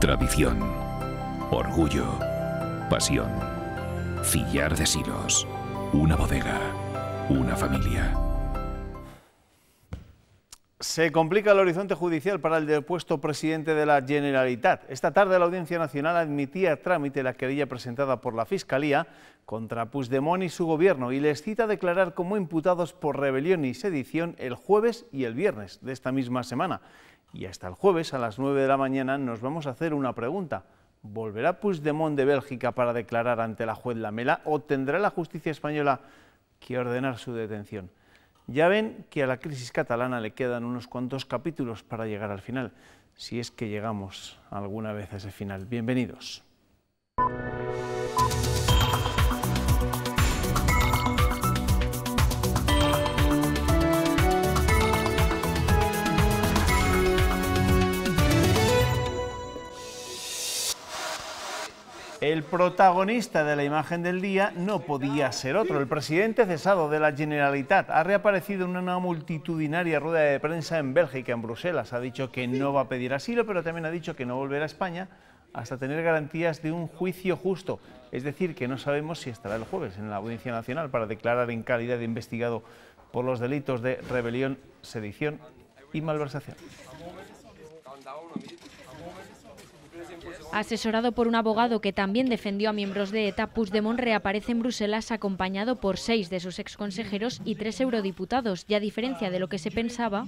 Tradición, orgullo, pasión, Fillar de Silos, una bodega, una familia. Se complica el horizonte judicial para el depuesto presidente de la Generalitat. Esta tarde la Audiencia Nacional admitía a trámite la querella presentada por la Fiscalía contra Puigdemont y su gobierno y les cita a declarar como imputados por rebelión y sedición el jueves y el viernes de esta misma semana. Y hasta el jueves a las 9 de la mañana nos vamos a hacer una pregunta. ¿Volverá Puigdemont de Bélgica para declarar ante la juez Lamela o tendrá la justicia española que ordenar su detención? Ya ven que a la crisis catalana le quedan unos cuantos capítulos para llegar al final, si es que llegamos alguna vez a ese final. Bienvenidos. El protagonista de la imagen del día no podía ser otro. El presidente cesado de la Generalitat ha reaparecido en una multitudinaria rueda de prensa en Bélgica, en Bruselas. Ha dicho que no va a pedir asilo, pero también ha dicho que no volverá a España hasta tener garantías de un juicio justo. Es decir, que no sabemos si estará el jueves en la Audiencia Nacional para declarar en calidad de investigado por los delitos de rebelión, sedición y malversación. Asesorado por un abogado que también defendió a miembros de ETA, Puigdemont reaparece en Bruselas acompañado por 6 de sus exconsejeros y 3 eurodiputados, y a diferencia de lo que se pensaba...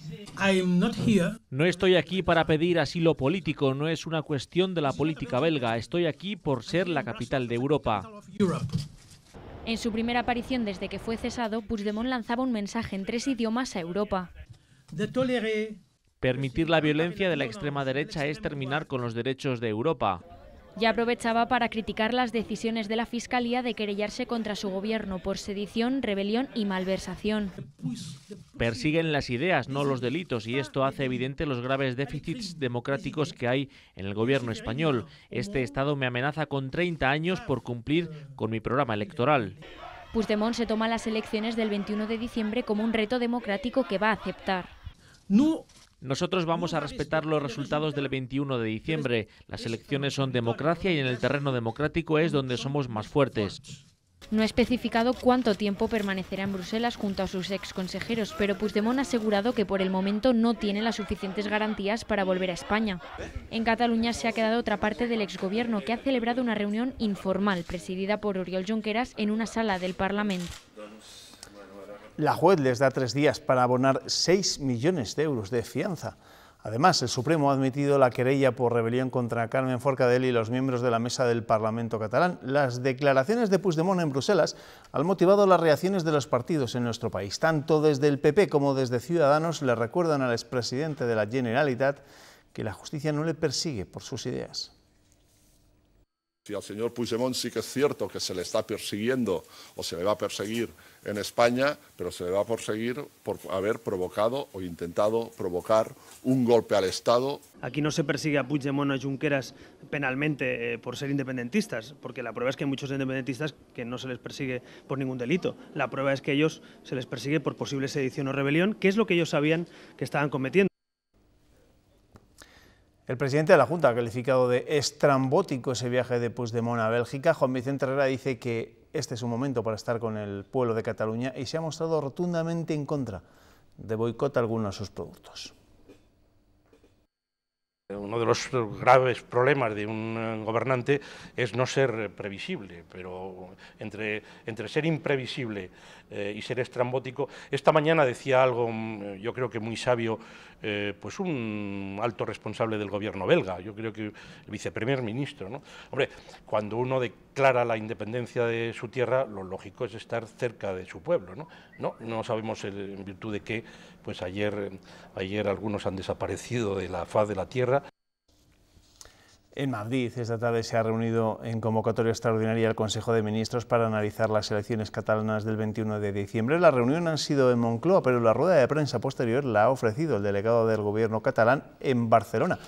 No estoy aquí para pedir asilo político, no es una cuestión de la política belga, estoy aquí por ser la capital de Europa. En su primera aparición desde que fue cesado, Puigdemont lanzaba un mensaje en 3 idiomas a Europa. Permitir la violencia de la extrema derecha es terminar con los derechos de Europa. Ya aprovechaba para criticar las decisiones de la Fiscalía de querellarse contra su gobierno por sedición, rebelión y malversación. Persiguen las ideas, no los delitos, y esto hace evidente los graves déficits democráticos que hay en el gobierno español. Este Estado me amenaza con 30 años por cumplir con mi programa electoral. Puigdemont se toma las elecciones del 21 de diciembre como un reto democrático que va a aceptar. Nosotros vamos a respetar los resultados del 21 de diciembre. Las elecciones son democracia y en el terreno democrático es donde somos más fuertes. No ha especificado cuánto tiempo permanecerá en Bruselas junto a sus exconsejeros, pero Puigdemont ha asegurado que por el momento no tiene las suficientes garantías para volver a España. En Cataluña se ha quedado otra parte del exgobierno, que ha celebrado una reunión informal presidida por Oriol Junqueras en una sala del Parlamento. La juez les da 3 días para abonar 6 millones de euros de fianza. Además, el Supremo ha admitido la querella por rebelión contra Carmen Forcadell y los miembros de la mesa del Parlamento catalán. Las declaraciones de Puigdemont en Bruselas han motivado las reacciones de los partidos en nuestro país. Tanto desde el PP como desde Ciudadanos le recuerdan al expresidente de la Generalitat que la justicia no le persigue por sus ideas. Si al señor Puigdemont sí que es cierto que se le está persiguiendo o se le va a perseguir en España, pero se le va a perseguir por haber provocado o intentado provocar un golpe al Estado. Aquí no se persigue a Puigdemont o a Junqueras penalmente por ser independentistas, porque la prueba es que hay muchos independentistas que no se les persigue por ningún delito. La prueba es que a ellos se les persigue por posible sedición o rebelión, que es lo que ellos sabían que estaban cometiendo. El presidente de la Junta ha calificado de estrambótico ese viaje de Puigdemont a Bélgica. Juan Vicente Herrera dice que este es un momento para estar con el pueblo de Cataluña y se ha mostrado rotundamente en contra de boicot a algunos de sus productos. Uno de los graves problemas de un gobernante es no ser previsible, pero entre ser imprevisible y ser estrambótico, esta mañana decía algo, yo creo que muy sabio, pues un alto responsable del gobierno belga, yo creo que el viceprimer ministro, ¿no? Hombre, cuando uno declara la independencia de su tierra, lo lógico es estar cerca de su pueblo, ¿no? No sabemos en virtud de qué, pues ayer algunos han desaparecido de la faz de la tierra. En Madrid, esta tarde se ha reunido en convocatoria extraordinaria el Consejo de Ministros para analizar las elecciones catalanas del 21 de diciembre. La reunión ha sido en Moncloa, pero la rueda de prensa posterior la ha ofrecido el delegado del gobierno catalán en Barcelona.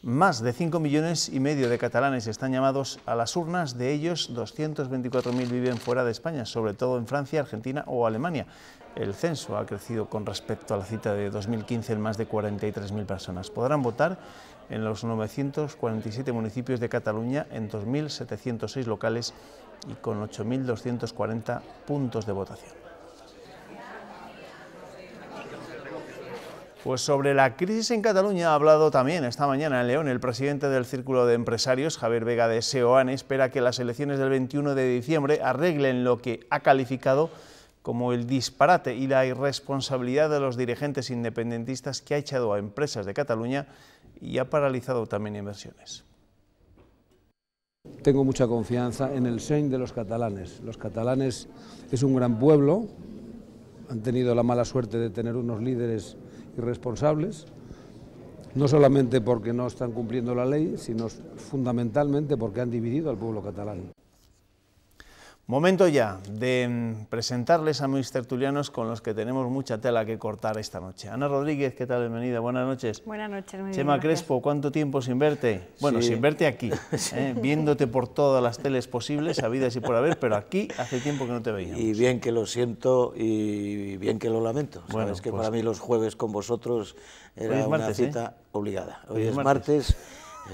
Más de 5,5 millones de catalanes están llamados a las urnas, de ellos 224.000 viven fuera de España, sobre todo en Francia, Argentina o Alemania. El censo ha crecido con respecto a la cita de 2015 en más de 43.000 personas. Podrán votar en los 947 municipios de Cataluña en 2.706 locales y con 8.240 puntos de votación. Pues sobre la crisis en Cataluña ha hablado también esta mañana en León el presidente del Círculo de Empresarios, Javier Vega de Seoane. Espera que las elecciones del 21 de diciembre arreglen lo que ha calificado como el disparate y la irresponsabilidad de los dirigentes independentistas que ha echado a empresas de Cataluña y ha paralizado también inversiones. Tengo mucha confianza en el seny de los catalanes. Los catalanes es un gran pueblo, han tenido la mala suerte de tener unos líderes irresponsables, no solamente porque no están cumpliendo la ley, sino fundamentalmente porque han dividido al pueblo catalán. Momento ya de presentarles a mis tertulianos con los que tenemos mucha tela que cortar esta noche. Ana Rodríguez, ¿qué tal? Bienvenida, buenas noches. Buenas noches, muy bien. Chema Crespo, ¿cuánto tiempo sin verte? Bueno, sin verte aquí, viéndote por todas las teles posibles, habidas y por haber, pero aquí hace tiempo que no te veíamos. Y bien que lo siento y bien que lo lamento. Bueno, sabes que pues, para mí los jueves con vosotros era martes, una cita obligada. Hoy es martes.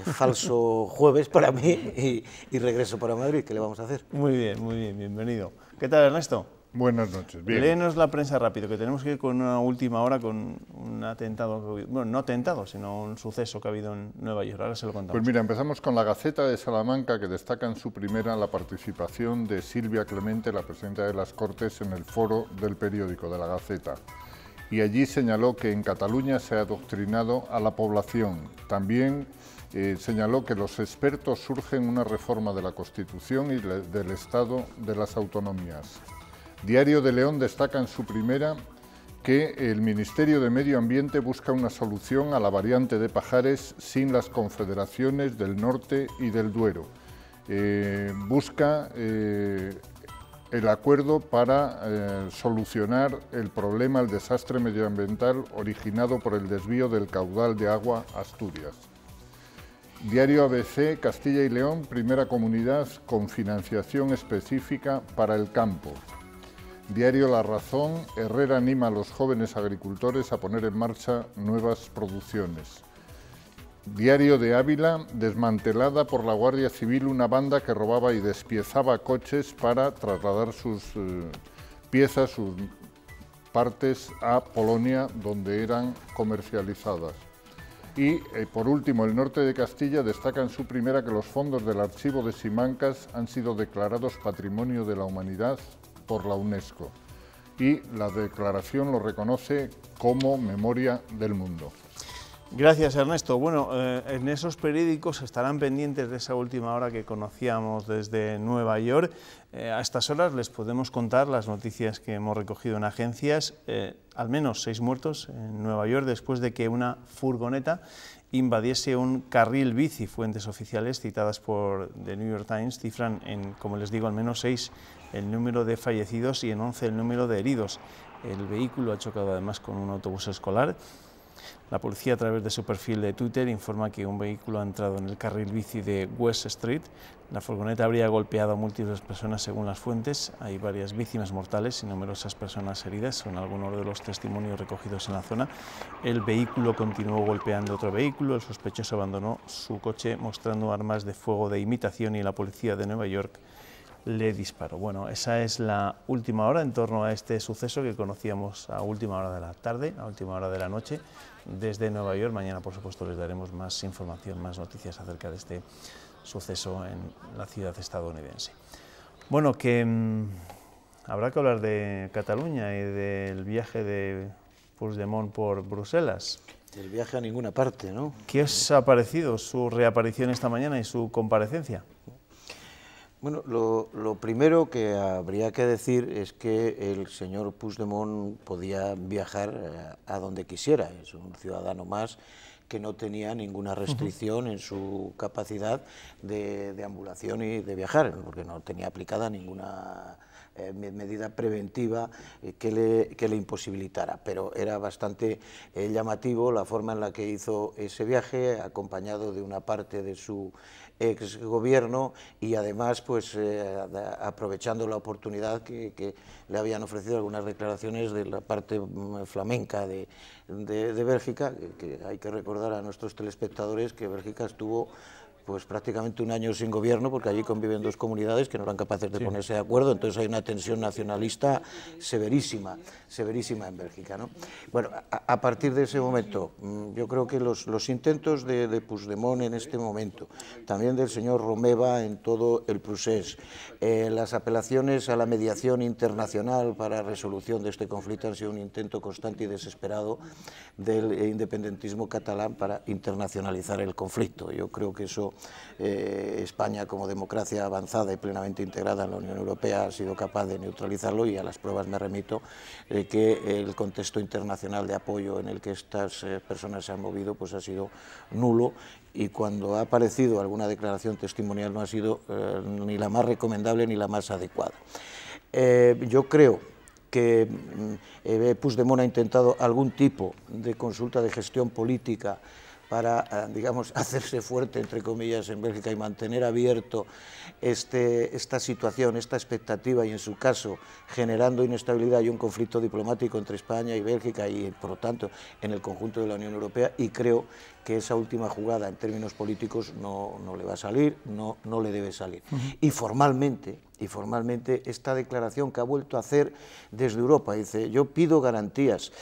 Falso jueves para mí y regreso para Madrid. ¿Qué le vamos a hacer? Muy bien, bienvenido. ¿Qué tal, Ernesto? Buenas noches, bien. Léenos la prensa rápido, que tenemos que ir con una última hora con un atentado, bueno, no atentado, sino un suceso que ha habido en Nueva York. Ahora se lo contamos. Pues mira, empezamos con la Gaceta de Salamanca, que destaca en su primera la participación de Silvia Clemente, la presidenta de las Cortes, en el foro del periódico de la Gaceta. Y allí señaló que en Cataluña se ha adoctrinado a la población. También señaló que los expertos surgen una reforma de la Constitución y del Estado de las autonomías. Diario de León destaca en su primera que el Ministerio de Medio Ambiente busca una solución a la variante de Pajares sin las confederaciones del Norte y del Duero. Busca el acuerdo para solucionar el problema, el desastre medioambiental originado por el desvío del caudal de agua Asturias. Diario ABC, Castilla y León, primera comunidad con financiación específica para el campo. Diario La Razón, Herrera anima a los jóvenes agricultores a poner en marcha nuevas producciones. Diario de Ávila, desmantelada por la Guardia Civil una banda que robaba y despiezaba coches para trasladar sus piezas, sus partes a Polonia, donde eran comercializadas. Y, por último, el Norte de Castilla destaca en su primera que los fondos del archivo de Simancas han sido declarados Patrimonio de la Humanidad por la UNESCO. Y la declaración lo reconoce como Memoria del Mundo. Gracias, Ernesto. Bueno, en esos periódicos estarán pendientes de esa última hora que conocíamos desde Nueva York. A estas horas les podemos contar las noticias que hemos recogido en agencias. Al menos 6 muertos en Nueva York después de que una furgoneta invadiese un carril bici. Fuentes oficiales citadas por The New York Times cifran en, como les digo, al menos 6 el número de fallecidos y en 11 el número de heridos. El vehículo ha chocado además con un autobús escolar. La policía, a través de su perfil de Twitter, informa que un vehículo ha entrado en el carril bici de West Street. La furgoneta habría golpeado a múltiples personas, según las fuentes. Hay varias víctimas mortales y numerosas personas heridas, son algunos de los testimonios recogidos en la zona. El vehículo continuó golpeando otro vehículo. El sospechoso abandonó su coche mostrando armas de fuego de imitación y la policía de Nueva York le disparó. Bueno, esa es la última hora en torno a este suceso que conocíamos a última hora de la tarde, a última hora de la noche, desde Nueva York. Mañana, por supuesto, les daremos más información, más noticias acerca de este suceso en la ciudad estadounidense. Bueno, que habrá que hablar de Cataluña y del viaje de Puigdemont por Bruselas. El viaje a ninguna parte, ¿no? ¿Qué os ha parecido su reaparición esta mañana y su comparecencia? Bueno, lo primero que habría que decir es que el señor Puigdemont podía viajar a donde quisiera. Es un ciudadano más que no tenía ninguna restricción en su capacidad de ambulación y de viajar, porque no tenía aplicada ninguna medida preventiva que le imposibilitara, pero era bastante llamativo la forma en la que hizo ese viaje, acompañado de una parte de su ex gobierno y además pues aprovechando la oportunidad que le habían ofrecido algunas declaraciones de la parte flamenca de Bélgica, que hay que recordar a nuestros telespectadores que Bélgica estuvo pues prácticamente un año sin gobierno, porque allí conviven dos comunidades que no eran capaces de ponerse de acuerdo, entonces hay una tensión nacionalista severísima en Bélgica, ¿no? Bueno, a partir de ese momento, yo creo que los intentos de Puigdemont en este momento, también del señor Romeva en todo el procés, las apelaciones a la mediación internacional para resolución de este conflicto han sido un intento constante y desesperado del independentismo catalán para internacionalizar el conflicto. Yo creo que eso España, como democracia avanzada y plenamente integrada en la Unión Europea, ha sido capaz de neutralizarlo, y a las pruebas me remito que el contexto internacional de apoyo en el que estas personas se han movido pues ha sido nulo, y cuando ha aparecido alguna declaración testimonial no ha sido ni la más recomendable ni la más adecuada. Yo creo que Puigdemont ha intentado algún tipo de consulta de gestión política para, digamos, hacerse fuerte, entre comillas, en Bélgica y mantener abierto esta situación, esta expectativa, y en su caso generando inestabilidad y un conflicto diplomático entre España y Bélgica y, por lo tanto, en el conjunto de la Unión Europea, y creo que esa última jugada en términos políticos no le va a salir, no le debe salir. Y formalmente esta declaración que ha vuelto a hacer desde Europa, dice, yo pido garantías.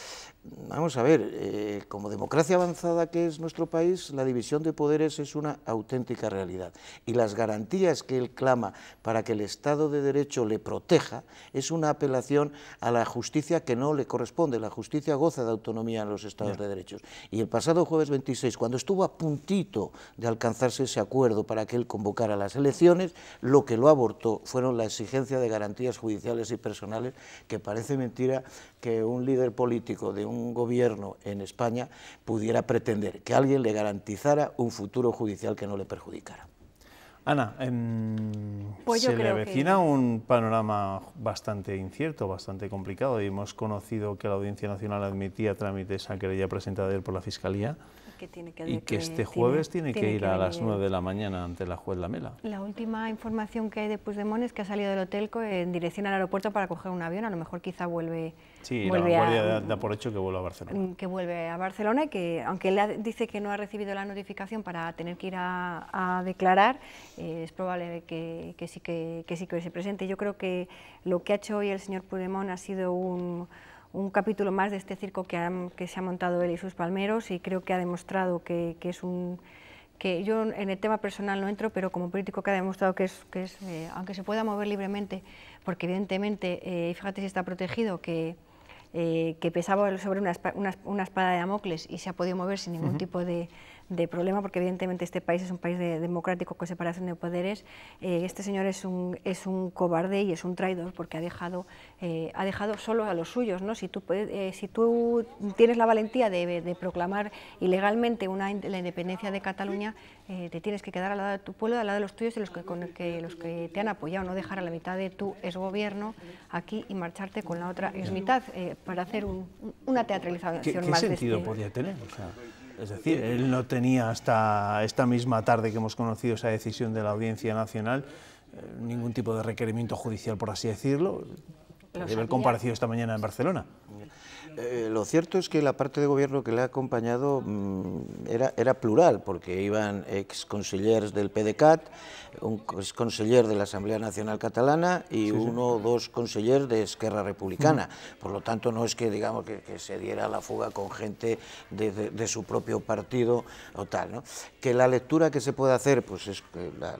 Vamos a ver, como democracia avanzada que es nuestro país, la división de poderes es una auténtica realidad, y las garantías que él clama para que el Estado de Derecho le proteja es una apelación a la justicia que no le corresponde. La justicia goza de autonomía en los Estados de Derecho, y el pasado jueves 26, cuando estuvo a puntito de alcanzarse ese acuerdo para que él convocara las elecciones, lo que lo abortó fueron la exigencia de garantías judiciales y personales, que parece mentira que un líder político de un gobierno en España pudiera pretender que alguien le garantizara un futuro judicial que no le perjudicara. Ana, pues se le avecina un panorama bastante incierto, bastante complicado, y hemos conocido que la Audiencia Nacional admitía a trámite esa querella presentada ayer por la Fiscalía, y que este jueves tiene que ir a las 9 de la mañana ante la juez Lamela. La última información que hay de Puigdemont es que ha salido del hotel en dirección al aeropuerto para coger un avión, a lo mejor quizá vuelve... Sí, la vanguardia da por hecho que vuelve a Barcelona. Que vuelve a Barcelona, y que aunque él dice que no ha recibido la notificación para tener que ir a declarar, es probable que sí que se presente. Yo creo que lo que ha hecho hoy el señor Puigdemont ha sido un capítulo más de este circo que se ha montado él y sus palmeros, y creo que ha demostrado que es un... que yo en el tema personal no entro, pero como político que ha demostrado que es aunque se pueda mover libremente, porque evidentemente, fíjate si está protegido, que pesaba sobre una espada de Damocles y se ha podido mover sin ningún tipo de problema, porque evidentemente este país es un país democrático con separación de poderes. Este señor es un cobarde y es un traidor, porque ha dejado solo a los suyos, ¿no? Si tú tienes la valentía de proclamar ilegalmente la independencia de Cataluña, te tienes que quedar al lado de tu pueblo, al lado de los tuyos y los que te han apoyado, no dejar a la mitad de tu exgobierno aquí y marcharte con la otra exmitad para hacer una teatralización más. ¿Qué sentido podía tener? O sea, es decir, él no tenía hasta esta misma tarde que hemos conocido esa decisión de la Audiencia Nacional ningún tipo de requerimiento judicial, por así decirlo. Debe haber comparecido esta mañana en Barcelona. Lo cierto es que la parte de gobierno que le ha acompañado era plural, porque iban exconsellers del PDeCAT, un exconseller de la Asamblea Nacional Catalana y uno o dos consellers de Esquerra Republicana. Por lo tanto, no es que, digamos, que se diera la fuga con gente de su propio partido o tal, ¿no? Que la lectura que se puede hacer pues es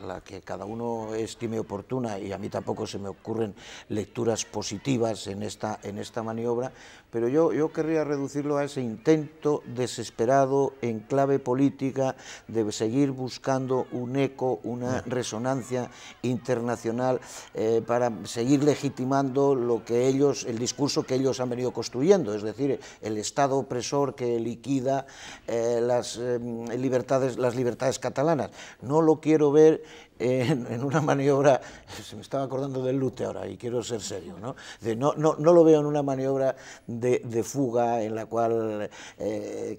la que cada uno estime oportuna, y a mí tampoco se me ocurren lecturas positivas en esta maniobra, pero yo yo querría reducirlo a ese intento desesperado en clave política de seguir buscando un eco, una resonancia internacional para seguir legitimando lo que ellos, el discurso que ellos han venido construyendo, es decir, el Estado opresor que liquida las libertades catalanas. No lo quiero ver en una maniobra, se me estaba acordando del Lute ahora y quiero ser serio, ¿no? No lo veo en una maniobra de fuga en la cual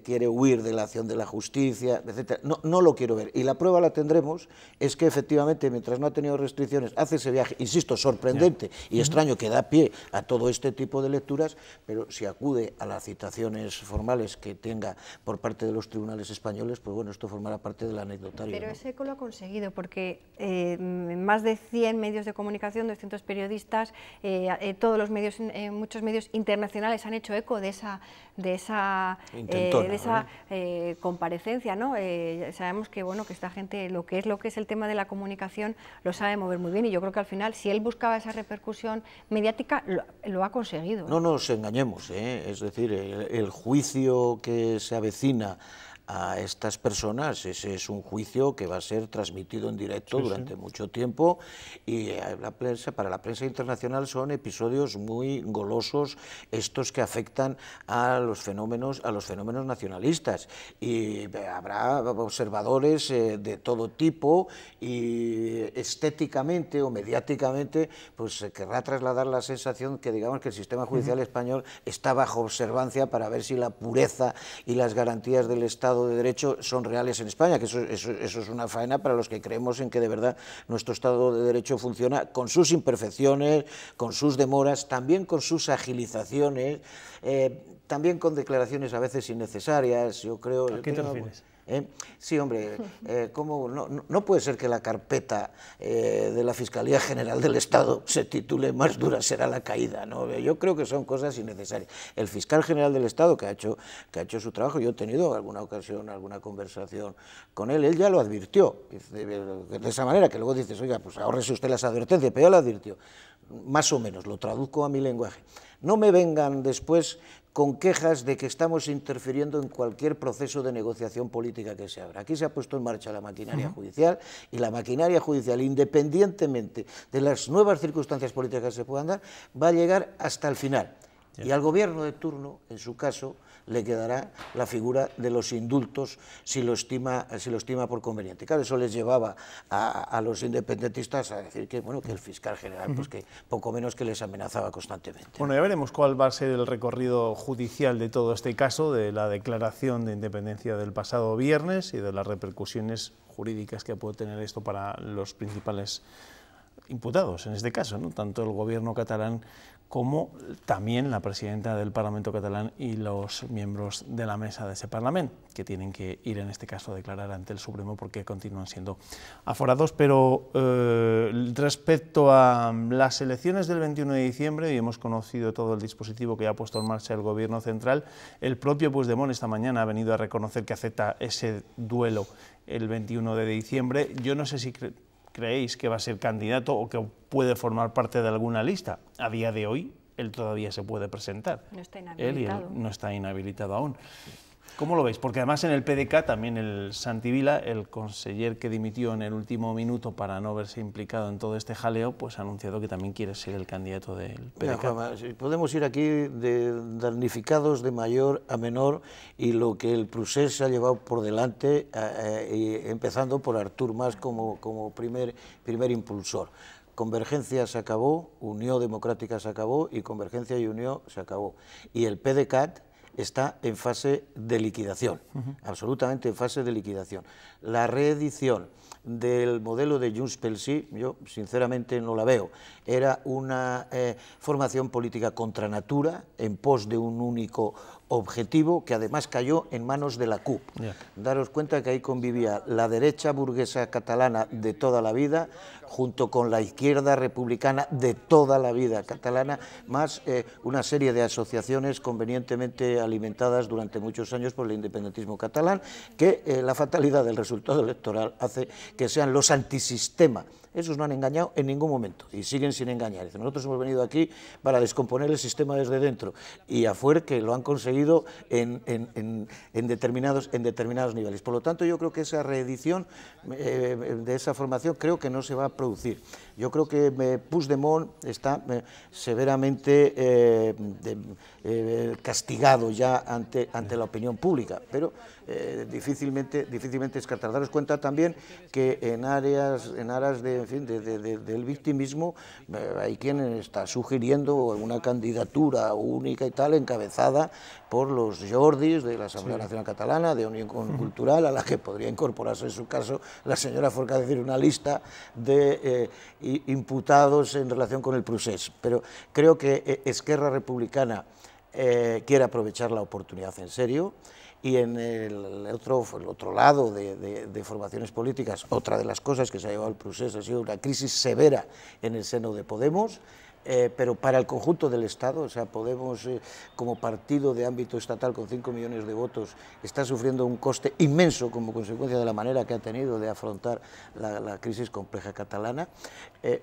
quiere huir de la acción de la justicia, etc. No lo quiero ver, y la prueba la tendremos, es que efectivamente mientras no ha tenido restricciones hace ese viaje, insisto, sorprendente y extraño, que da pie a todo este tipo de lecturas, pero si acude a las citaciones formales que tenga por parte de los tribunales españoles, pues bueno, esto formará parte del anecdotario. Pero ¿no? ese eco lo ha conseguido, porque más de 100 medios de comunicación, 200 periodistas, todos los medios, muchos medios internacionales han hecho eco de esa comparecencia, ¿no? Sabemos que bueno, que esta gente lo que es el tema de la comunicación lo sabe mover muy bien, y yo creo que al final, si él buscaba esa repercusión mediática, lo ha conseguido. No nos engañemos, es decir, el juicio que se avecina a estas personas, ese es un juicio que va a ser transmitido en directo durante mucho tiempo, y para la prensa internacional son episodios muy golosos estos que afectan a los fenómenos nacionalistas, y habrá observadores de todo tipo, y estéticamente o mediáticamente pues se querrá trasladar la sensación que digamos que el sistema judicial español está bajo observancia para ver si la pureza y las garantías del Estado de Derecho son reales en España, que eso es una faena para los que creemos en que de verdad nuestro Estado de Derecho funciona, con sus imperfecciones, con sus demoras, también con sus agilizaciones, también con declaraciones a veces innecesarias, yo creo. ¿A qué te refieres? Sí, hombre, no puede ser que la carpeta de la Fiscalía General del Estado se titule "Más dura será la caída", ¿no? Yo creo que son cosas innecesarias. El fiscal general del Estado, que ha hecho su trabajo, yo he tenido alguna ocasión, alguna conversación con él ya lo advirtió, de esa manera, que luego dices, oiga, pues ahórrese usted las advertencias, pero ya lo advirtió, más o menos, lo traduzco a mi lenguaje. No me vengan después con quejas de que estamos interfiriendo en cualquier proceso de negociación política que se abra. Aquí se ha puesto en marcha la maquinaria judicial, y la maquinaria judicial, independientemente de las nuevas circunstancias políticas que se puedan dar, va a llegar hasta el final. Y al gobierno de turno, en su caso, le quedará la figura de los indultos si lo estima por conveniente. Claro, eso les llevaba a los independentistas a decir que, bueno, que el fiscal general, pues que poco menos que les amenazaba constantemente. Bueno, ya veremos cuál va a ser el recorrido judicial de todo este caso, de la declaración de independencia del pasado viernes y de las repercusiones jurídicas que puede tener esto para los principales imputados, en este caso, ¿no? Tanto el gobierno catalán como también la presidenta del Parlamento catalán y los miembros de la mesa de ese Parlamento, que tienen que ir en este caso a declarar ante el Supremo porque continúan siendo aforados. Pero respecto a las elecciones del 21 de diciembre, y hemos conocido todo el dispositivo que ha puesto en marcha el Gobierno central, el propio Puigdemont esta mañana ha venido a reconocer que acepta ese duelo el 21 de diciembre. Yo no sé si creéis que va a ser candidato o que puede formar parte de alguna lista. A día de hoy, él todavía se puede presentar. No está inhabilitado. Él no está inhabilitado aún. ¿Cómo lo veis? Porque además en el PDeCAT también el Santi Vila, el conseller que dimitió en el último minuto para no verse implicado en todo este jaleo, pues ha anunciado que también quiere ser el candidato del PDeCAT. Podemos ir aquí de damnificados de mayor a menor, y lo que el procés se ha llevado por delante, empezando por Artur Mas como primer impulsor. Convergencia se acabó, Unión Democrática se acabó, y Convergencia y Unión se acabó. Y el PDeCAT está en fase de liquidación, absolutamente en fase de liquidación. La reedición del modelo de Junts pel Sí, yo sinceramente no la veo. Era una formación política contra natura, en pos de un único objetivo que además cayó en manos de la CUP. Daros cuenta que ahí convivía la derecha burguesa catalana de toda la vida, junto con la izquierda republicana de toda la vida catalana, más una serie de asociaciones convenientemente alimentadas durante muchos años por el independentismo catalán, que la fatalidad del resultado electoral hace que sean los antisistema. Esos no han engañado en ningún momento y siguen sin engañar. Nosotros hemos venido aquí para descomponer el sistema desde dentro y a fuer que lo han conseguido en determinados niveles. Por lo tanto, yo creo que esa reedición de esa formación creo que no se va a producir. Yo creo que Puigdemont está severamente castigado ya ante la opinión pública, pero difícilmente descartar. Daros cuenta también que en aras del victimismo hay quien está sugiriendo una candidatura única y tal, encabezada por los Jordis de la Asamblea Nacional Catalana, de Unión Cultural, a la que podría incorporarse en su caso la señora Forcad, es decir, una lista de imputados en relación con el procés. Pero creo que Esquerra Republicana quiere aprovechar la oportunidad en serio, y en el otro lado de formaciones políticas, otra de las cosas que se ha llevado el proceso ha sido una crisis severa en el seno de Podemos, pero para el conjunto del Estado, o sea, Podemos como partido de ámbito estatal con 5 millones de votos está sufriendo un coste inmenso como consecuencia de la manera que ha tenido de afrontar la crisis compleja catalana.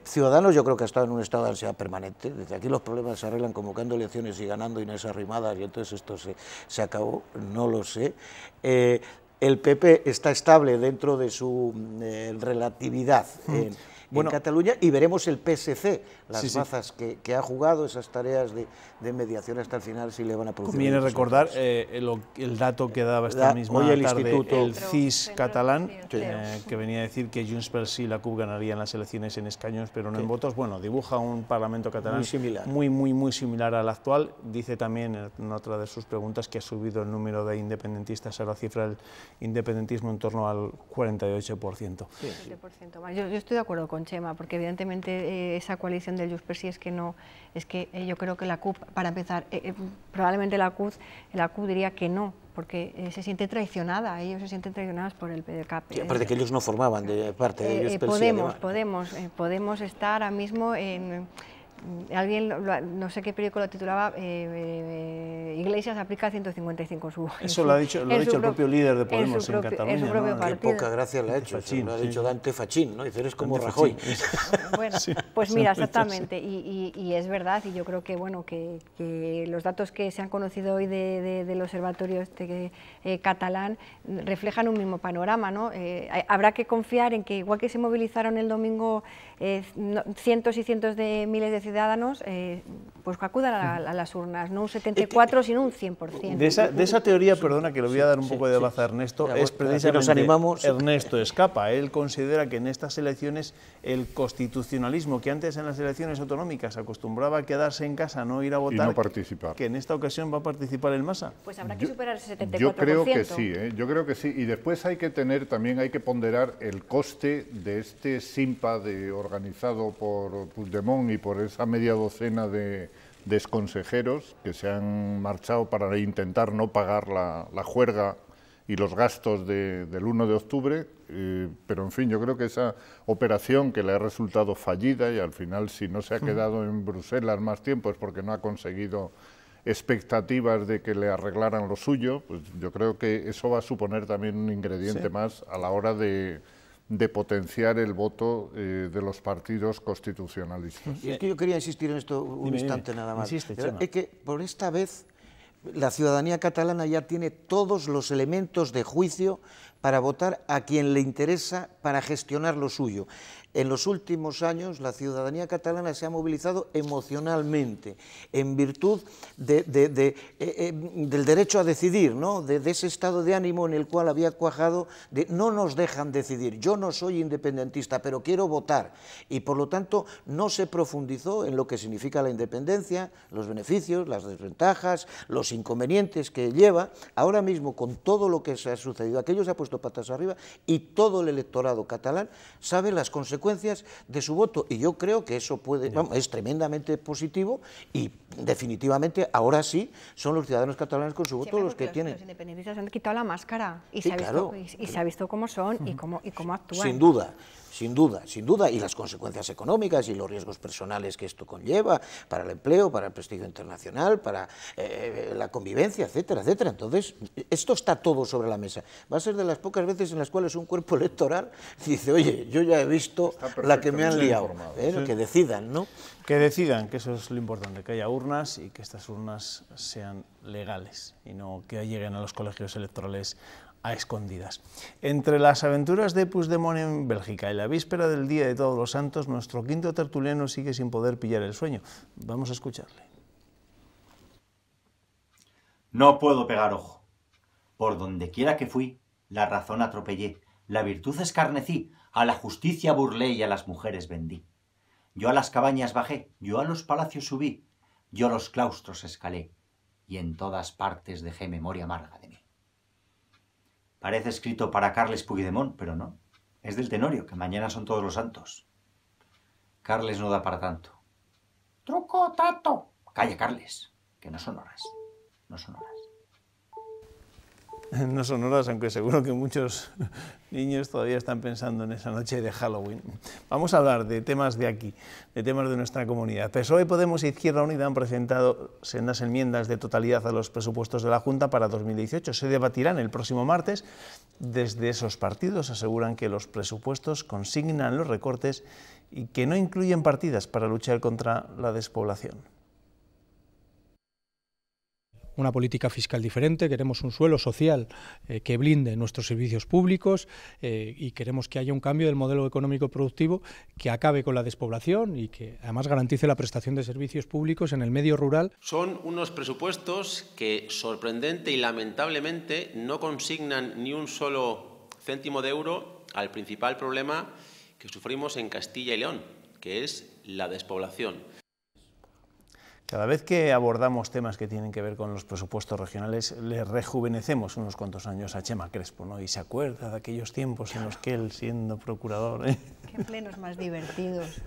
Ciudadanos yo creo que ha estado en un estado de ansiedad permanente. Desde aquí los problemas se arreglan convocando elecciones y ganando Inés Arrimadas, y entonces esto se acabó, no lo sé. El PP está estable dentro de su relatividad en Cataluña, y veremos el PSC, las bazas que ha jugado, esas tareas de mediación hasta el final, si le van a producir. Conviene recordar el dato que daba esta misma tarde el CIS catalán, que venía a decir que Junts pel Sí, la CUP, ganarían las elecciones en escaños, pero no en votos. Bueno, dibuja un Parlamento catalán muy similar al actual. Dice también en otra de sus preguntas que ha subido el número de independentistas, ahora cifra el independentismo en torno al 48%. Yo estoy de acuerdo con Chema, porque evidentemente esa coalición del Junts pel Sí yo creo que la CUP, para empezar, probablemente la CUP diría que no, porque se siente traicionada, ellos se sienten traicionados por el PDeCAP. Sí, aparte que ellos no formaban de parte de Junts pel Sí. Podemos estar ahora mismo en... Alguien, no sé qué periódico lo titulaba, Iglesias aplica 155 Eso lo ha dicho el propio líder de Podemos en Cataluña, ¿no? Qué poca gracia le ha hecho, lo ha dicho Dante Fachín, ¿no? Dice, eres como Rajoy. Bueno, pues mira, exactamente, y es verdad, y yo creo que bueno que los datos que se han conocido hoy del observatorio catalán reflejan un mismo panorama, ¿no? Habrá que confiar en que, igual que se movilizaron el domingo cientos y cientos de miles de ciudadanos, pues que acudan a las urnas, no un 74, sino un 100%. De esa teoría, perdona que le voy a dar un poco de baza a Ernesto, es precisamente Ernesto Escapa. Él considera que en estas elecciones el constitucionalismo, que antes en las elecciones autonómicas acostumbraba a quedarse en casa, no ir a votar, y no participar, que en esta ocasión va a participar en masa. Pues habrá que superar ese 74%. Yo creo que sí, y después hay que ponderar el coste de este simpa organizado por Puigdemont y por esa media docena de exconsejeros que se han marchado para intentar no pagar la juerga y los gastos del 1 de octubre, pero en fin, yo creo que esa operación que le ha resultado fallida, y al final si no se ha quedado en Bruselas más tiempo es porque no ha conseguido expectativas de que le arreglaran lo suyo, pues yo creo que eso va a suponer también un ingrediente más a la hora de potenciar el voto de los partidos constitucionalistas. Y es que yo quería insistir en esto un instante nada más. Es que por esta vez la ciudadanía catalana ya tiene todos los elementos de juicio para votar a quien le interesa para gestionar lo suyo. En los últimos años la ciudadanía catalana se ha movilizado emocionalmente en virtud del derecho a decidir, ¿no? de ese estado de ánimo en el cual había cuajado de no nos dejan decidir, yo no soy independentista pero quiero votar, y por lo tanto no se profundizó en lo que significa la independencia, los beneficios, las desventajas, los inconvenientes que lleva. Ahora mismo, con todo lo que se ha sucedido, aquello se ha puesto puesto patas arriba, y todo el electorado catalán sabe las consecuencias de su voto, y yo creo que eso es tremendamente positivo, y definitivamente ahora sí son los ciudadanos catalanes con su voto los que tienen. Los independentistas han quitado la máscara y, sí, se ha visto cómo son y cómo actúan. Sin duda. Sin duda, y las consecuencias económicas y los riesgos personales que esto conlleva para el empleo, para el prestigio internacional, para la convivencia, etcétera, etcétera. Entonces, esto está todo sobre la mesa. Va a ser de las pocas veces en las cuales un cuerpo electoral dice, oye, yo ya he visto la que me han liado, sí. Que decidan, ¿no? Que decidan, que eso es lo importante, que haya urnas y que estas urnas sean legales y no que lleguen a los colegios electorales a escondidas. Entre las aventuras de Puigdemont en Bélgica y la víspera del Día de Todos los Santos, nuestro quinto tertuliano sigue sin poder pillar el sueño. Vamos a escucharle. No puedo pegar ojo. Por donde quiera que fui, la razón atropellé, la virtud escarnecí, a la justicia burlé y a las mujeres vendí. Yo a las cabañas bajé, yo a los palacios subí, yo los claustros escalé, y en todas partes dejé memoria amarga de mí. Parece escrito para Carles Puigdemont, pero no. Es del Tenorio, que mañana son todos los santos. Carles no da para tanto. ¡Truco, trato! Calla, Carles, que no son horas. No son horas. No son horas, aunque seguro que muchos niños todavía están pensando en esa noche de Halloween. Vamos a hablar de temas de aquí, de temas de nuestra comunidad. PSOE, Podemos e Izquierda Unida han presentado sendas enmiendas de totalidad a los presupuestos de la Junta para 2018. Se debatirán el próximo martes. Desde esos partidos aseguran que los presupuestos consignan los recortes y que no incluyen partidas para luchar contra la despoblación. Una política fiscal diferente, queremos un suelo social que blinde nuestros servicios públicos y queremos que haya un cambio del modelo económico productivo que acabe con la despoblación y que además garantice la prestación de servicios públicos en el medio rural. Son unos presupuestos que sorprendente y lamentablemente no consignan ni un solo céntimo de euro al principal problema que sufrimos en Castilla y León, que es la despoblación. Cada vez que abordamos temas que tienen que ver con los presupuestos regionales, le rejuvenecemos unos cuantos años a Chema Crespo, ¿no? Y se acuerda de aquellos tiempos en los que él, siendo procurador... Qué plenos más divertidos,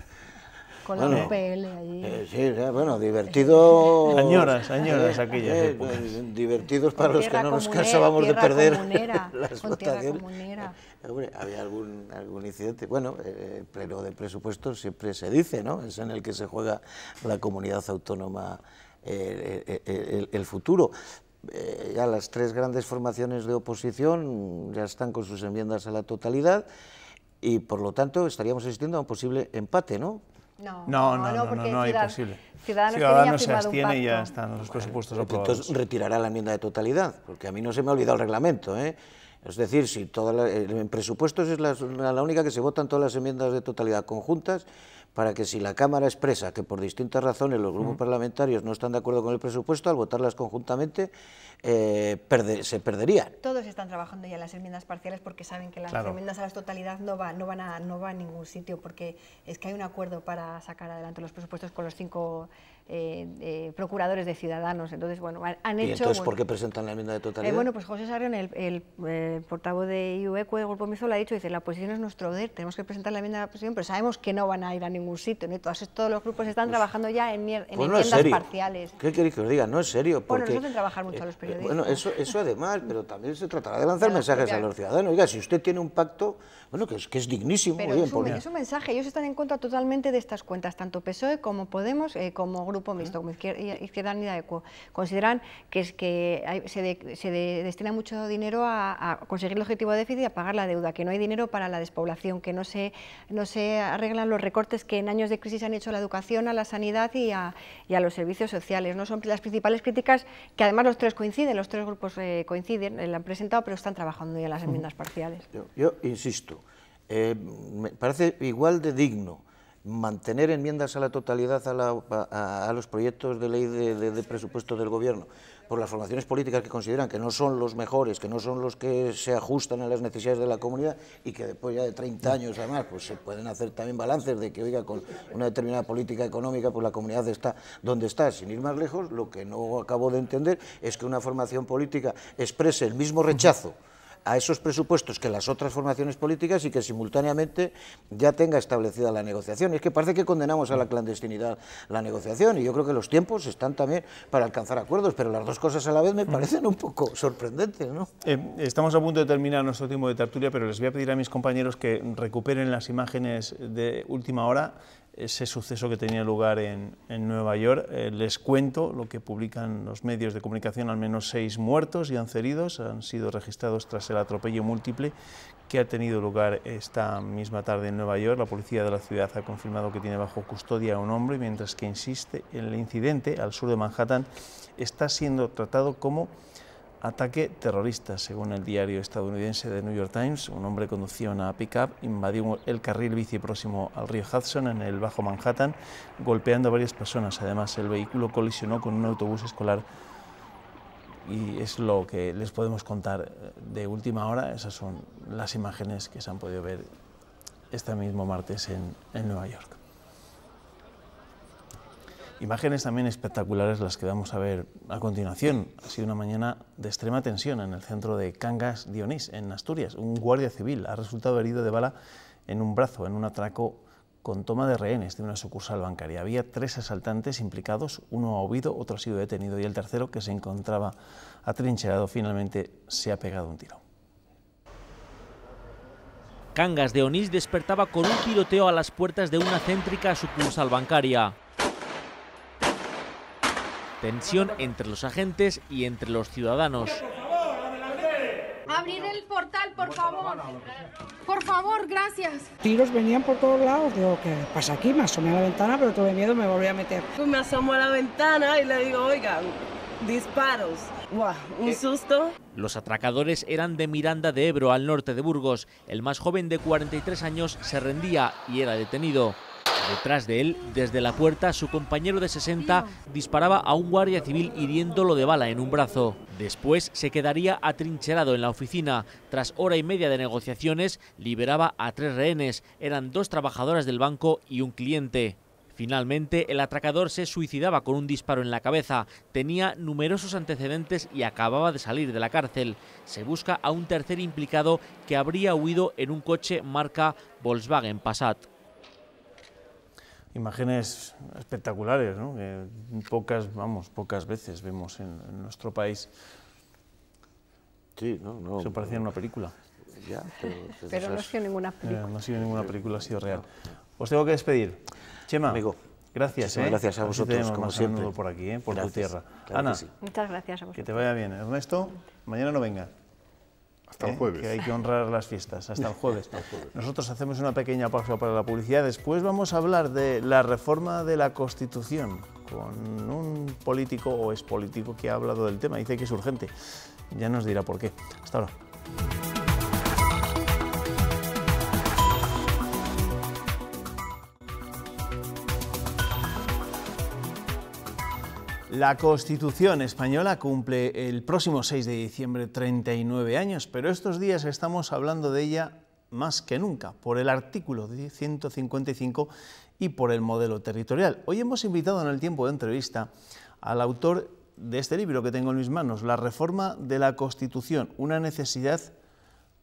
con la UPL allí. Sí, bueno, divertido... Añoras aquellas épocas. Divertidos para los que no nos cansábamos de perder las votaciones. Había algún incidente. Bueno, el pleno de presupuestos siempre se dice, ¿no? Es en el que se juega la comunidad autónoma el futuro. Ya las tres grandes formaciones de oposición ya están con sus enmiendas a la totalidad y, por lo tanto, estaríamos asistiendo a un posible empate, ¿no? No hay posible. Ciudadanos se abstiene y ya están los presupuestos aprobados. Entonces retirará la enmienda de totalidad, porque a mí no se me ha olvidado el reglamento, ¿eh? Es decir, si en presupuestos es la única que se votan todas las enmiendas de totalidad conjuntas, para que si la Cámara expresa que por distintas razones los grupos parlamentarios no están de acuerdo con el presupuesto, al votarlas conjuntamente se perderían. Todos están trabajando ya en las enmiendas parciales porque saben que las enmiendas a la totalidad no van a ningún sitio, porque es que hay un acuerdo para sacar adelante los presupuestos con los 5 procuradores de Ciudadanos. Entonces, bueno, han hecho... ¿Y entonces por qué presentan la enmienda de totalidad? Bueno, pues José Sarrión, el portavoz de IUECO, del Grupo Mixto, lo ha dicho, dice, la oposición es nuestro deber, tenemos que presentar la enmienda de la oposición, pero sabemos que no van a ir a ningún sitio, ¿no? Todos los grupos están trabajando ya en enmiendas parciales. ¿Qué queréis que os diga? No es serio. Bueno, nos hacen trabajar mucho a los periodistas. Bueno, eso además, pero también se tratará de lanzar mensajes a los ciudadanos. Oiga, si usted tiene un pacto, bueno, que es dignísimo. Pero es un mensaje, ellos están en contra totalmente de estas cuentas, tanto PSOE como Podemos, como Grupo Mixto, como Izquierda Unida y ECO. Consideran que se destina mucho dinero a conseguir el objetivo de déficit y a pagar la deuda, que no hay dinero para la despoblación, que no se arreglan los recortes que en años de crisis han hecho a la educación, a la sanidad y a los servicios sociales. No son las principales críticas, que además los tres grupos coinciden, la han presentado, pero están trabajando ya en las enmiendas parciales. Yo insisto, me parece igual de digno mantener enmiendas a la totalidad a los proyectos de ley de presupuesto del Gobierno por las formaciones políticas que consideran que no son los mejores, que no son los que se ajustan a las necesidades de la comunidad y que después ya de 30 años además pues se pueden hacer también balances de que, oiga, con una determinada política económica pues la comunidad está donde está. Sin ir más lejos, lo que no acabo de entender es que una formación política exprese el mismo rechazo a esos presupuestos que las otras formaciones políticas y que simultáneamente ya tenga establecida la negociación. Y es que parece que condenamos a la clandestinidad la negociación, y yo creo que los tiempos están también para alcanzar acuerdos, pero las dos cosas a la vez me parecen un poco sorprendentes, ¿no? Estamos a punto de terminar nuestro tiempo de tertulia, pero les voy a pedir a mis compañeros que recuperen las imágenes de última hora, ese suceso que tenía lugar en Nueva York. Les cuento lo que publican los medios de comunicación: al menos 6 muertos y 11 heridos han sido registrados tras el atropello múltiple que ha tenido lugar esta misma tarde en Nueva York. La policía de la ciudad ha confirmado que tiene bajo custodia a un hombre, mientras que insiste el incidente al sur de Manhattan está siendo tratado como ataque terrorista. Según el diario estadounidense The New York Times, un hombre conducía una pick-up, invadió el carril bici próximo al río Hudson en el Bajo Manhattan, golpeando a varias personas. Además, el vehículo colisionó con un autobús escolar. Y es lo que les podemos contar de última hora. Esas son las imágenes que se han podido ver este mismo martes en Nueva York. Imágenes también espectaculares las que vamos a ver a continuación. Ha sido una mañana de extrema tensión en el centro de Cangas de Onís, en Asturias. Un guardia civil ha resultado herido de bala en un brazo en un atraco con toma de rehenes de una sucursal bancaria. Había 3 asaltantes implicados, uno ha huido, otro ha sido detenido y el tercero, que se encontraba atrincherado, finalmente se ha pegado un tiro. Cangas de Onís despertaba con un tiroteo a las puertas de una céntrica sucursal bancaria. Tensión entre los agentes y entre los ciudadanos. Abrir el portal, por favor. Por favor, gracias. Tiros venían por todos lados. Digo, ¿qué pasa aquí? Me asomé a la ventana, pero tuve miedo, me volví a meter. Pues me asomo a la ventana y le digo, oiga, disparos. ¡Buah! Un susto. Los atracadores eran de Miranda de Ebro, al norte de Burgos. El más joven, de 43 años, se rendía y era detenido. Detrás de él, desde la puerta, su compañero de 60 disparaba a un guardia civil hiriéndolo de bala en un brazo. Después se quedaría atrincherado en la oficina. Tras hora y media de negociaciones, liberaba a 3 rehenes. Eran 2 trabajadoras del banco y un cliente. Finalmente, el atracador se suicidaba con un disparo en la cabeza. Tenía numerosos antecedentes y acababa de salir de la cárcel. Se busca a un tercer implicado que habría huido en un coche marca Volkswagen Passat. Imágenes espectaculares, ¿no? Que pocas veces vemos en nuestro país. Sí, no. Eso parecía una película. Ya, pero no ha sido ninguna película. No ha sido ninguna película, ha sido real. Os tengo que despedir. Chema, amigo, gracias. Gracias a vosotros, como siempre. Por aquí, por gracias, tu tierra. Claro Ana, sí. Muchas gracias a vosotros. Que te vaya bien. Ernesto, mañana no venga. Hasta el jueves. Que hay que honrar las fiestas, hasta el jueves. Nosotros hacemos una pequeña pausa para la publicidad. Después vamos a hablar de la reforma de la Constitución con un político o expolítico que ha hablado del tema. Dice que es urgente. Ya nos dirá por qué. Hasta ahora. La Constitución española cumple el próximo 6 de diciembre 39 años, pero estos días estamos hablando de ella más que nunca, por el artículo 155 y por el modelo territorial. Hoy hemos invitado en el tiempo de entrevista al autor de este libro que tengo en mis manos, La reforma de la Constitución, una necesidad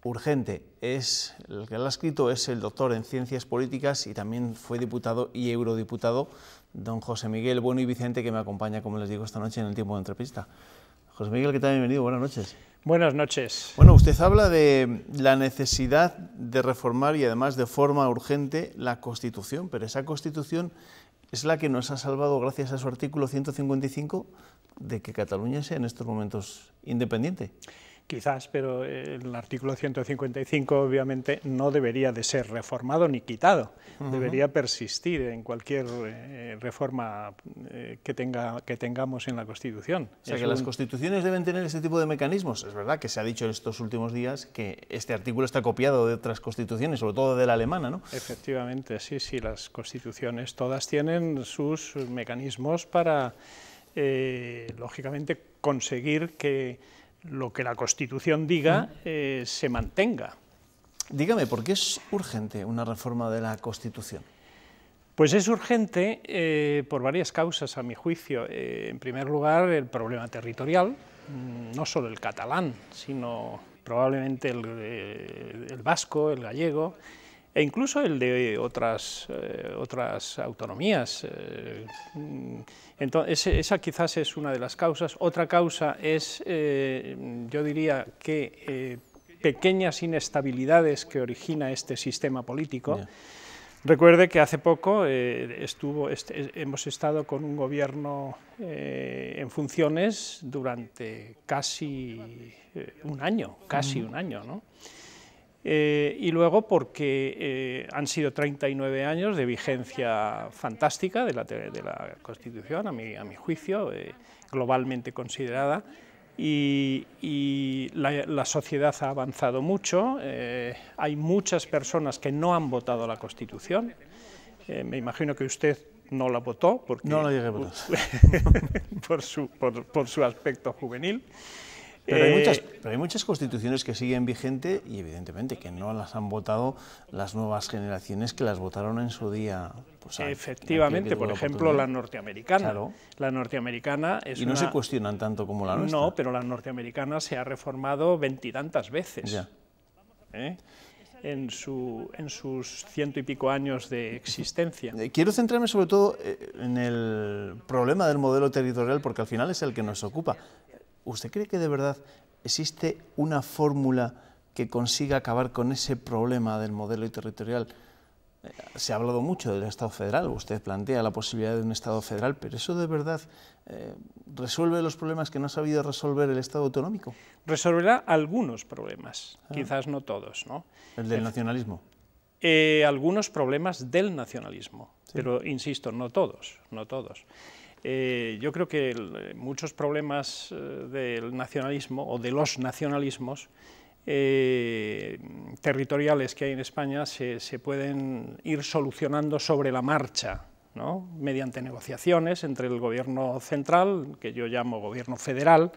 urgente. El que lo ha escrito es el doctor en Ciencias Políticas y también fue diputado y eurodiputado, don José Miguel Bueno y Vicente, que me acompaña, como les digo, esta noche en el tiempo de entrevista. José Miguel, ¿qué tal? Bienvenido, buenas noches. Buenas noches. Bueno, usted habla de la necesidad de reformar y además de forma urgente la Constitución, pero esa Constitución es la que nos ha salvado, gracias a su artículo 155, de que Cataluña sea en estos momentos independiente. Quizás, pero el artículo 155 obviamente no debería de ser reformado ni quitado, debería persistir en cualquier reforma que tengamos en la Constitución. O sea, que las constituciones deben tener ese tipo de mecanismos. Es verdad que se ha dicho en estos últimos días que este artículo está copiado de otras constituciones, sobre todo de la alemana, ¿no? Efectivamente, sí, las constituciones todas tienen sus mecanismos para, lógicamente, conseguir que lo que la Constitución diga se mantenga. Dígame, ¿por qué es urgente una reforma de la Constitución? Pues es urgente por varias causas, a mi juicio. En primer lugar, el problema territorial, no solo el catalán, sino probablemente el vasco, el gallego, e incluso el de otras autonomías. Entonces, esa quizás es una de las causas. Otra causa es, yo diría, que pequeñas inestabilidades que origina este sistema político. Yeah. Recuerde que hace poco hemos estado con un gobierno en funciones durante casi un año, ¿no? Y luego porque han sido 39 años de vigencia fantástica de la Constitución, a mi juicio, globalmente considerada, y la sociedad ha avanzado mucho. Hay muchas personas que no han votado la Constitución. Me imagino que usted no la votó, porque no la llegué a votar. por su aspecto juvenil. Pero hay muchas constituciones que siguen vigente y evidentemente que no las han votado las nuevas generaciones que las votaron en su día. Pues, efectivamente, por ejemplo, la norteamericana. Claro. La norteamericciento es y no se cuestionan tanto como la nuestra. No, pero la norteamericana se ha reformado 20 y tantas veces. Ya. En sus 100 y pico años de existencia. Quiero centrarme sobre todo en el problema del modelo territorial, porque al final es el que nos ocupa. ¿Usted cree que de verdad existe una fórmula que consiga acabar con ese problema del modelo territorial? Se ha hablado mucho del Estado federal, usted plantea la posibilidad de un Estado federal, pero ¿eso de verdad resuelve los problemas que no ha sabido resolver el Estado autonómico? Resolverá algunos problemas, quizás no todos, ¿no? ¿El del nacionalismo? Algunos problemas del nacionalismo, sí. Pero insisto, no todos, no todos. Yo creo que muchos problemas del nacionalismo o de los nacionalismos territoriales que hay en España se pueden ir solucionando sobre la marcha, ¿no? Mediante negociaciones entre el gobierno central, que yo llamo gobierno federal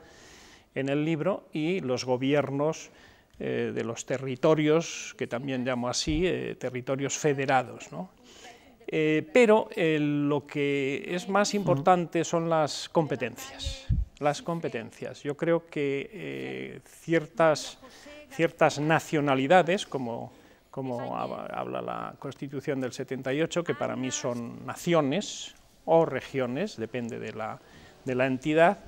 en el libro, y los gobiernos de los territorios, que también llamo así, territorios federados, ¿no? Pero lo que es más importante son las competencias. Las competencias. Yo creo que ciertas nacionalidades, como habla la Constitución del 78, que para mí son naciones o regiones, depende de la entidad,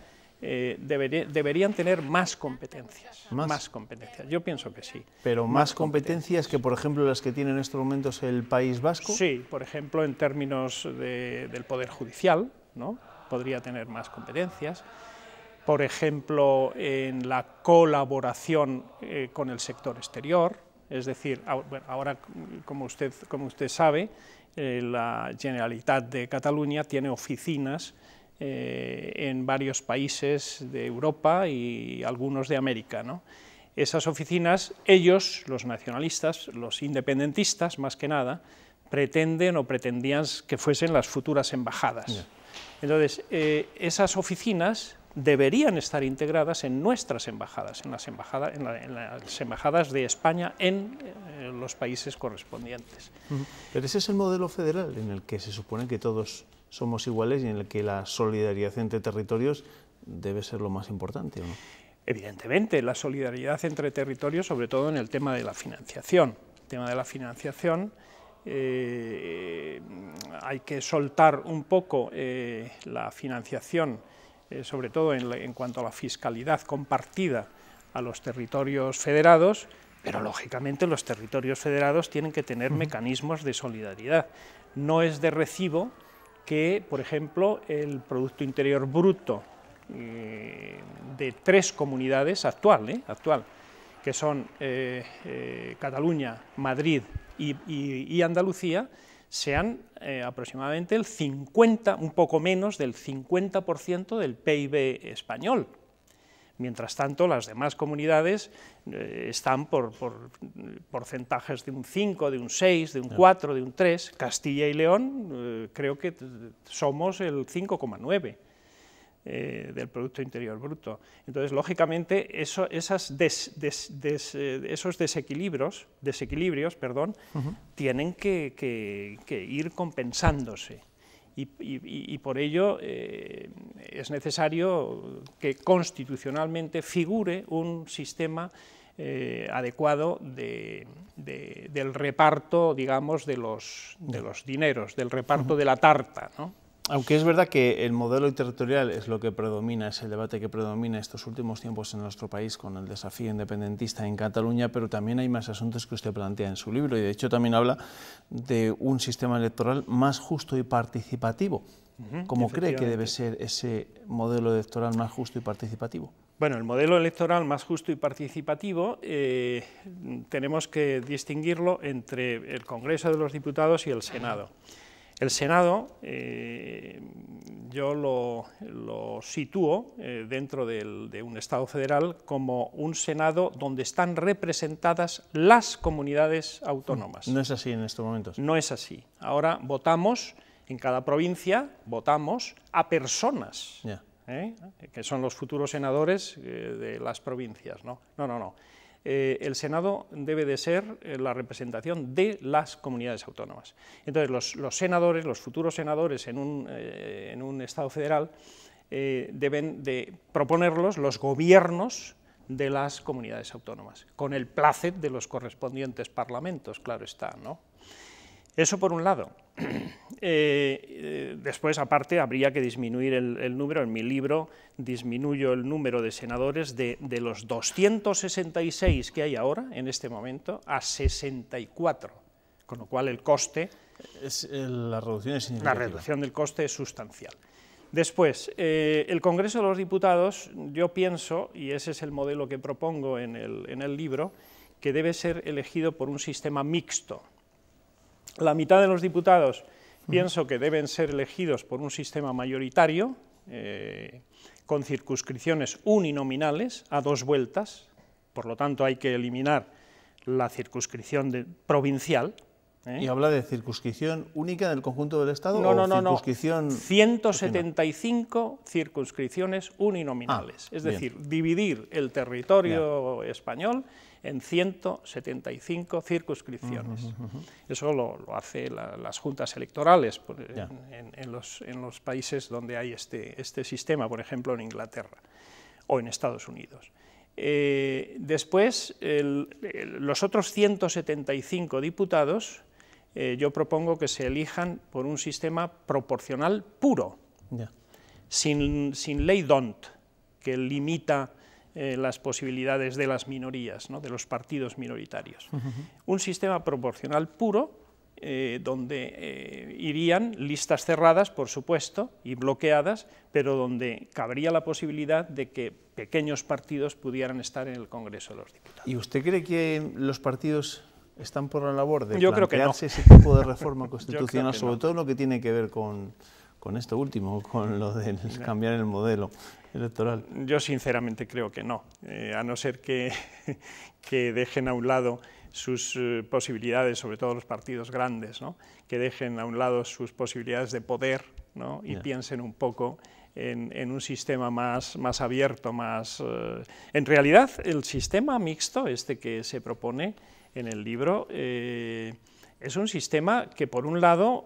deberían tener más competencias. ¿Más competencias? Yo pienso que sí. ¿Pero más competencias que, por ejemplo, las que tiene en estos momentos el País Vasco? Sí, por ejemplo, en términos del Poder Judicial, ¿no? Podría tener más competencias. Por ejemplo, en la colaboración con el sector exterior, es decir, ahora, como usted sabe, la Generalitat de Cataluña tiene oficinas en varios países de Europa y algunos de América, ¿no? Esas oficinas, ellos, los nacionalistas, los independentistas más que nada, pretenden o pretendían que fuesen las futuras embajadas. Yeah. Entonces, esas oficinas deberían estar integradas en nuestras embajadas, en las embajadas de España en los países correspondientes. Pero ese es el modelo federal en el que se supone que todos somos iguales y en el que la solidaridad entre territorios debe ser lo más importante, ¿o no? Evidentemente, la solidaridad entre territorios, sobre todo en el tema de la financiación. El tema de la financiación, hay que soltar un poco la financiación, sobre todo en cuanto a la fiscalidad compartida a los territorios federados, pero lógicamente los territorios federados tienen que tener mecanismos de solidaridad. No es de recibo que, por ejemplo, el Producto Interior Bruto de 3 comunidades actual, que son Cataluña, Madrid y Andalucía, sean aproximadamente el 50, un poco menos del 50% del PIB español. Mientras tanto, las demás comunidades están por porcentajes de un 5, de un 6, de un 4, de un 3. Castilla y León creo que somos el 5,9 del Producto Interior Bruto. Entonces, lógicamente, esos desequilibrios, tienen que ir compensándose. Y por ello es necesario que constitucionalmente figure un sistema adecuado del reparto, digamos, de los dineros, del reparto de la tarta, ¿no? Aunque es verdad que el modelo territorial es lo que predomina, es el debate que predomina estos últimos tiempos en nuestro país con el desafío independentista en Cataluña, pero también hay más asuntos que usted plantea en su libro y de hecho también habla de un sistema electoral más justo y participativo. ¿Cómo cree que debe ser ese modelo electoral más justo y participativo? Bueno, el modelo electoral más justo y participativo tenemos que distinguirlo entre el Congreso de los Diputados y el Senado. El Senado yo lo sitúo dentro de un Estado federal como un Senado donde están representadas las comunidades autónomas. No es así en estos momentos. No es así. Ahora votamos, en cada provincia, votamos a personas, que son los futuros senadores de las provincias. No. El Senado debe de ser la representación de las comunidades autónomas. Entonces, los senadores, los futuros senadores en un Estado federal, deben de proponerlos los gobiernos de las comunidades autónomas, con el plácet de los correspondientes parlamentos, claro está, ¿no? Eso por un lado. Después, aparte, habría que disminuir el número. En mi libro disminuyo el número de senadores de los 266 que hay ahora, en este momento, a 64, con lo cual el coste... La reducción es significativa. La reducción del coste es sustancial. Después, el Congreso de los Diputados, yo pienso, y ese es el modelo que propongo en el libro, que debe ser elegido por un sistema mixto. La mitad de los diputados pienso que deben ser elegidos por un sistema mayoritario, con circunscripciones uninominales a 2 vueltas, por lo tanto hay que eliminar la circunscripción provincial. ¿Y habla de circunscripción única del conjunto del Estado? No. 175 circunscripciones uninominales, es decir, dividir el territorio español en 175 circunscripciones. Eso lo hacen las juntas electorales en los países donde hay este sistema, por ejemplo en Inglaterra o en Estados Unidos. Después, los otros 175 diputados, yo propongo que se elijan por un sistema proporcional puro, sin ley D'Hondt, que limita las posibilidades de las minorías, ¿no?, de los partidos minoritarios. Un sistema proporcional puro, donde irían listas cerradas, por supuesto, y bloqueadas, pero donde cabría la posibilidad de que pequeños partidos pudieran estar en el Congreso de los Diputados. ¿Y usted cree que los partidos están por la labor de Yo plantearse creo que no. ese tipo de reforma constitucional, sobre todo lo que tiene que ver con esto último, con lo de cambiar el modelo electoral? Yo sinceramente creo que no, a no ser que dejen a un lado sus posibilidades, sobre todo los partidos grandes, ¿no?, que dejen a un lado sus posibilidades de poder, ¿no?, y piensen un poco en un sistema más abierto, más... En realidad, el sistema mixto, que se propone en el libro, es un sistema que, por un lado,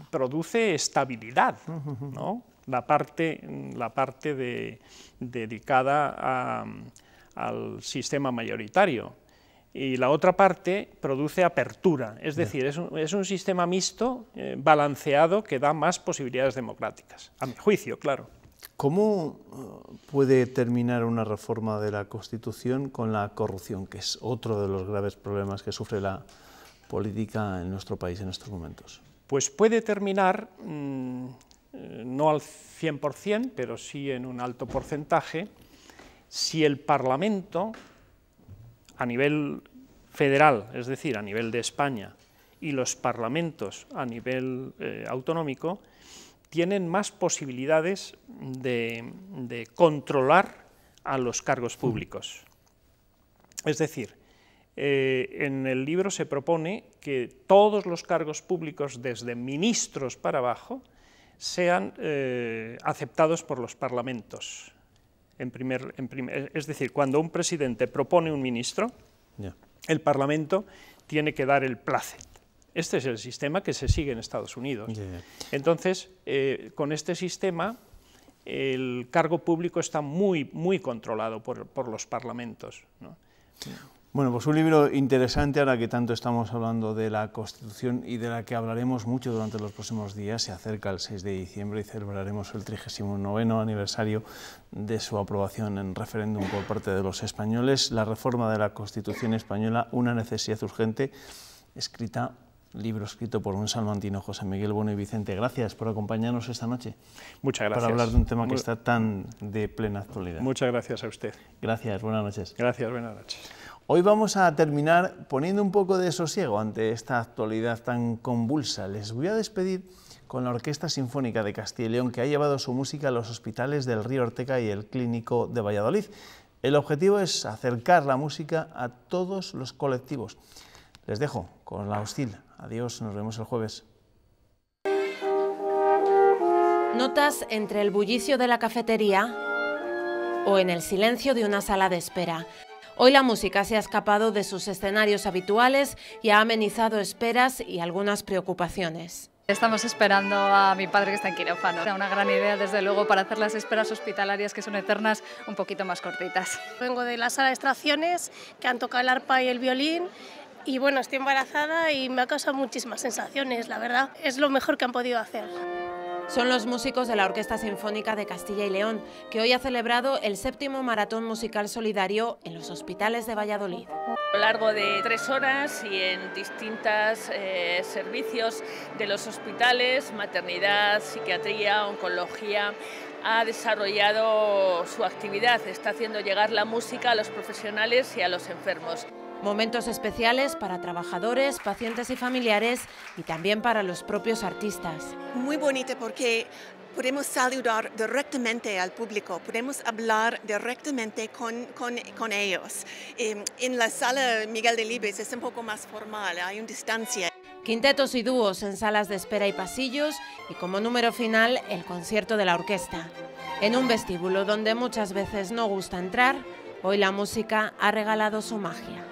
produce estabilidad, ¿no?, la parte dedicada al sistema mayoritario, y la otra parte produce apertura, es decir, es un sistema mixto, balanceado, que da más posibilidades democráticas, a mi juicio, claro. ¿Cómo puede terminar una reforma de la Constitución con la corrupción, que es otro de los graves problemas que sufre la política en nuestro país en estos momentos? Pues puede terminar, no al 100%, pero sí en un alto porcentaje, si el Parlamento, a nivel federal, es decir, a nivel de España, y los parlamentos a nivel autonómico, tienen más posibilidades de controlar a los cargos públicos. Es decir, en el libro se propone que todos los cargos públicos, desde ministros para abajo, sean aceptados por los parlamentos. Es decir, cuando un presidente propone un ministro, el Parlamento tiene que dar el plácet. Este es el sistema que se sigue en Estados Unidos. Entonces, con este sistema, el cargo público está muy controlado por los parlamentos, ¿no? Bueno, pues un libro interesante ahora que tanto estamos hablando de la Constitución y de la que hablaremos mucho durante los próximos días. Se acerca el 6 de diciembre y celebraremos el 39º aniversario de su aprobación en referéndum por parte de los españoles. La reforma de la Constitución española, una necesidad urgente, libro escrito por un salmantino, José Miguel Bueno y Vicente. Gracias por acompañarnos esta noche. Muchas gracias. Para hablar de un tema que está tan de plena actualidad. Muchas gracias a usted. Gracias, buenas noches. Gracias, buenas noches. Hoy vamos a terminar poniendo un poco de sosiego ante esta actualidad tan convulsa. Les voy a despedir con la Orquesta Sinfónica de Castilla y León, que ha llevado su música a los hospitales del Río Orteca y el Clínico de Valladolid. El objetivo es acercar la música a todos los colectivos. Les dejo con la Hostil. Adiós, nos vemos el jueves. Notas entre el bullicio de la cafetería o en el silencio de una sala de espera. Hoy la música se ha escapado de sus escenarios habituales y ha amenizado esperas y algunas preocupaciones. Estamos esperando a mi padre que está en quirófano. Era una gran idea, desde luego, para hacer las esperas hospitalarias, que son eternas, un poquito más cortitas. Vengo de la sala de extracciones, que han tocado el arpa y el violín. Y bueno, estoy embarazada y me ha causado muchísimas sensaciones, la verdad. Es lo mejor que han podido hacer. Son los músicos de la Orquesta Sinfónica de Castilla y León, que hoy ha celebrado el 7º Maratón Musical Solidario en los hospitales de Valladolid. A lo largo de 3 horas y en distintos servicios de los hospitales, maternidad, psiquiatría, oncología, ha desarrollado su actividad, está haciendo llegar la música a los profesionales y a los enfermos. Momentos especiales para trabajadores, pacientes y familiares y también para los propios artistas. Muy bonito porque podemos saludar directamente al público, podemos hablar directamente con ellos. En la sala Miguel Delibes es un poco más formal, hay una distancia. Quintetos y dúos en salas de espera y pasillos y como número final el concierto de la orquesta. En un vestíbulo donde muchas veces no gusta entrar, hoy la música ha regalado su magia.